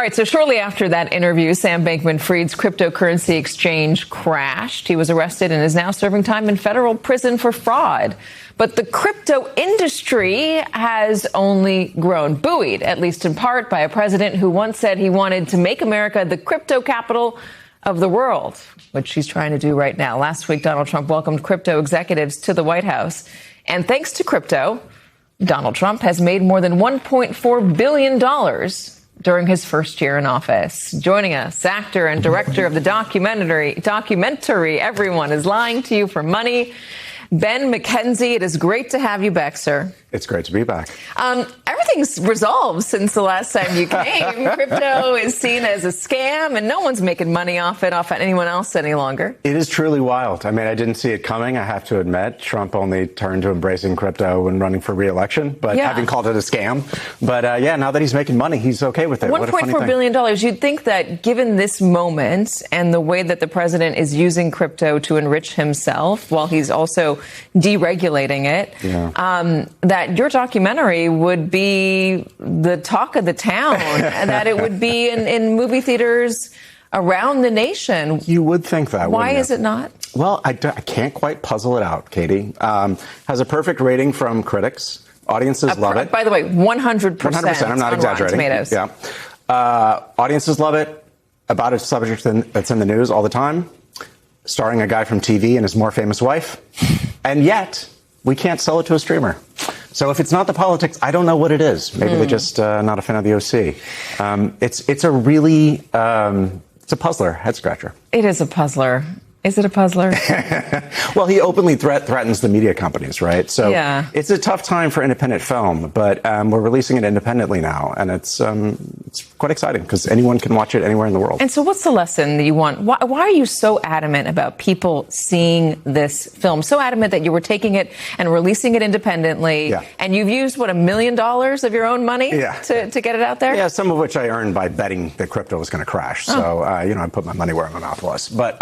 All right, so shortly after that interview, Sam Bankman-Fried's cryptocurrency exchange crashed. He was arrested and is now serving time in federal prison for fraud. But the crypto industry has only grown, buoyed, at least in part, by a president who once said he wanted to make America the crypto capital of the world, which he's trying to do right now. Last week, Donald Trump welcomed crypto executives to the White House. And thanks to crypto, Donald Trump has made more than $1.4 billion during his first year in office. Joining us, actor and director of the documentary Everyone is Lying to You for Money, Ben McKenzie. It is great to have you back, sir. It's great to be back. Everything's resolved since the last time you came. Crypto is seen as a scam, and no one's making money off anyone else any longer. It is truly wild. I mean, I didn't see it coming, I have to admit. Trump only turned to embracing crypto when running for re-election, but having called it a scam. But now that he's making money, he's okay with it. $1.4 billion. You'd think that given this moment and the way that the president is using crypto to enrich himself while he's also deregulating it, that your documentary would be the talk of the town, and that it would be in movie theaters around the nation. You would think that. Why is it not? Well, I can't quite puzzle it out, Katie. Has a perfect rating from critics. Audiences love it. By the way, 100%. 100%. I'm not exaggerating. Tomatoes. Yeah. Audiences love it. About a subject that's in the news all the time. Starring a guy from TV and his more famous wife. And yet, we can't sell it to a streamer. So if it's not the politics, I don't know what it is. Maybe they're just not a fan of the OC. It's a really, it's a puzzler, head scratcher. It is a puzzler. Is it a puzzler? Well, he openly threatens the media companies, right? So it's a tough time for independent film, but we're releasing it independently now, and it's quite exciting because anyone can watch it anywhere in the world. And so what's the lesson that you want? Why are you so adamant about people seeing this film? So adamant that you were taking it and releasing it independently, and you've used, what, $1 million of your own money to get it out there? Yeah, some of which I earned by betting that crypto was going to crash. So, I put my money where my mouth was. But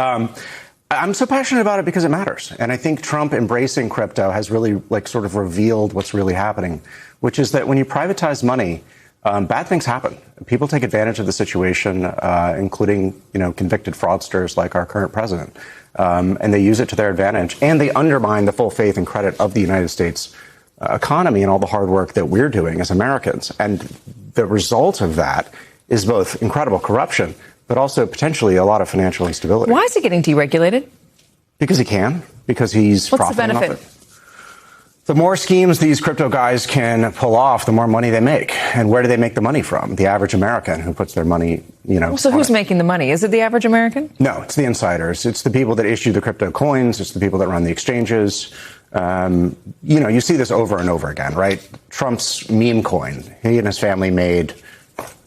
I'm so passionate about it because it matters. And I think Trump embracing crypto has really sort of revealed what's really happening, which is that when you privatize money, bad things happen. People take advantage of the situation, including, convicted fraudsters like our current president. And they use it to their advantage. And they undermine the full faith and credit of the United States economy and all the hard work that we're doing as Americans. And the result of that is both incredible corruption, but also potentially a lot of financial instability. Why is he getting deregulated? Because he can. Because he's profiting off it. What's the benefit? The more schemes these crypto guys can pull off, the more money they make. And where do they make the money from? The average American who puts their money, So who's making the money? Is it the average American? No, it's the insiders. It's the people that issue the crypto coins. It's the people that run the exchanges. You see this over and over again, right? Trump's meme coin. He and his family made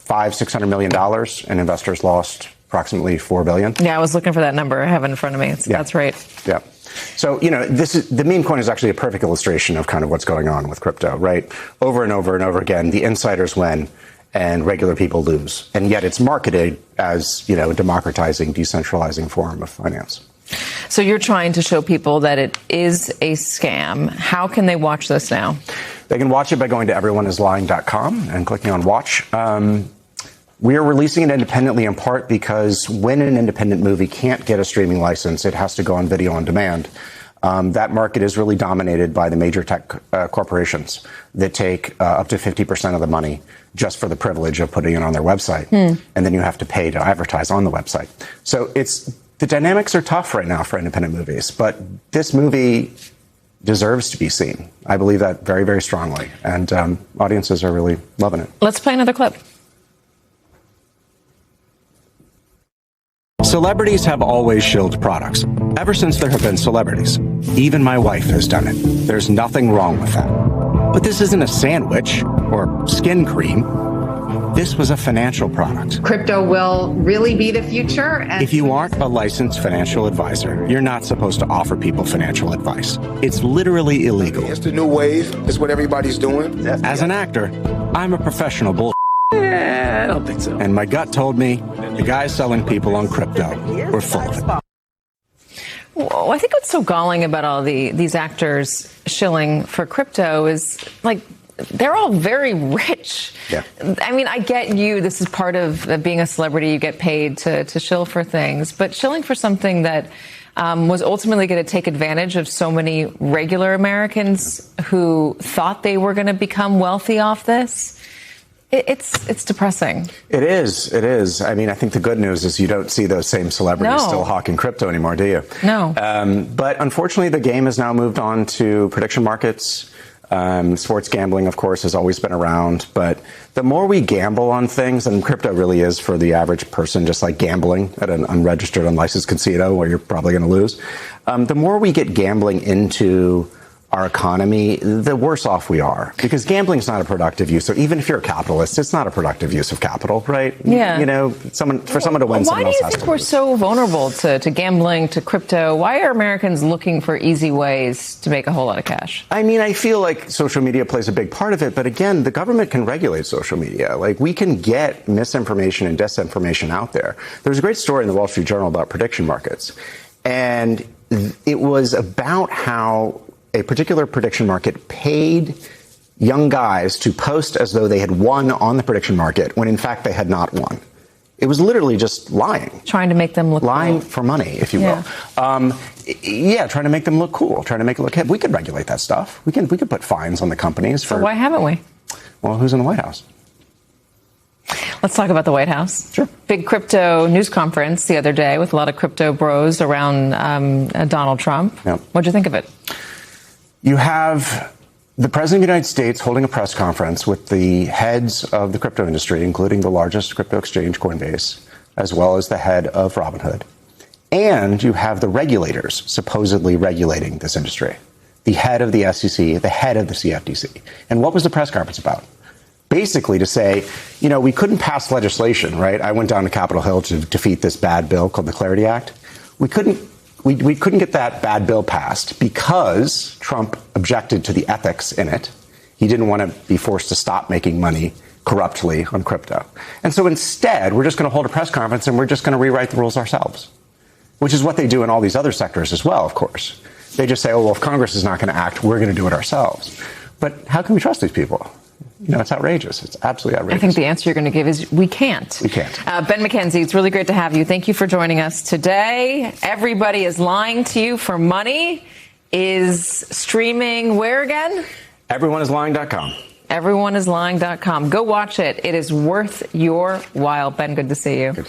$600 million, and investors lost approximately $4 billion. Yeah, I was looking for that number. I have it in front of me. That's right. Yeah. So, the meme coin is actually a perfect illustration of kind of what's going on with crypto, right? Over and over and over again, the insiders win and regular people lose. And yet it's marketed as, a democratizing, decentralizing form of finance. So you're trying to show people that it is a scam. How can they watch this now? They can watch it by going to everyoneislying.com and clicking on watch. We are releasing it independently in part because when an independent movie can't get a streaming license, it has to go on video on demand. That market is really dominated by the major tech corporations that take up to 50% of the money just for the privilege of putting it on their website. And then you have to pay to advertise on the website. So the dynamics are tough right now for independent movies, but this movie deserves to be seen. I believe that very, very strongly. And audiences are really loving it. Let's play another clip. Celebrities have always shilled products, ever since there have been celebrities. Even my wife has done it. There's nothing wrong with that. But this isn't a sandwich or skin cream. This was a financial product. Crypto will really be the future. If you aren't a licensed financial advisor, you're not supposed to offer people financial advice. It's literally illegal. It's the new wave. It's what everybody's doing. As an actor, I'm a professional bull. I don't think so. And my gut told me the guys selling people on crypto were full of it. Well, I think what's so galling about all these actors shilling for crypto is, they're all very rich. Yeah. I mean, I get you. This is part of being a celebrity. You get paid to shill for things. But shilling for something that was ultimately going to take advantage of so many regular Americans who thought they were going to become wealthy off this. It's depressing. It is. It is. I mean, I think the good news is you don't see those same celebrities still hawking crypto anymore, do you? No. But unfortunately, the game has now moved on to prediction markets. Sports gambling, of course, has always been around. But the more we gamble on things, and crypto really is for the average person, just like gambling at an unregistered, unlicensed casino where you're probably going to lose. The more we get gambling into our economy, the worse off we are, because gambling is not a productive use. So even if you're a capitalist, it's not a productive use of capital, right? Yeah. You know, for someone to win, someone else has to lose. Why do you think we're so vulnerable to gambling, to crypto? Why are Americans looking for easy ways to make a whole lot of cash? I mean, I feel like social media plays a big part of it. But again, the government can regulate social media. Like, we can get misinformation and disinformation out there. There was a great story in the Wall Street Journal about prediction markets. And it was about how a particular prediction market paid young guys to post as though they had won on the prediction market when in fact they had not won. It was literally just lying. Trying to make them look lying cool. for money, if you will. Trying to make them look cool, trying to make it look hip. We could regulate that stuff. We could put fines on the companies for. So why haven't we? Well, who's in the White House? Let's talk about the White House. Sure. Big crypto news conference the other day with a lot of crypto bros around Donald Trump. Yep. What'd you think of it? You have the President of the United States holding a press conference with the heads of the crypto industry, including the largest crypto exchange, Coinbase, as well as the head of Robinhood. And you have the regulators supposedly regulating this industry, the head of the SEC, the head of the CFTC. And what was the press conference about? Basically to say, you know, we couldn't pass legislation, right? I went down to Capitol Hill to defeat this bad bill called the Clarity Act. We couldn't get that bad bill passed because Trump objected to the ethics in it. He didn't want to be forced to stop making money corruptly on crypto. And so instead, we're just going to hold a press conference and we're just going to rewrite the rules ourselves, which is what they do in all these other sectors as well, of course. They just say, oh, well, if Congress is not going to act, we're going to do it ourselves. But how can we trust these people? You know, it's outrageous. It's absolutely outrageous. I think the answer you're going to give is we can't. We can't. Ben McKenzie, it's really great to have you. Thank you for joining us today. Everybody is lying to you for money is streaming where again? Everyoneislying.com. Everyoneislying.com. Go watch it. It is worth your while. Ben, good to see you. Good.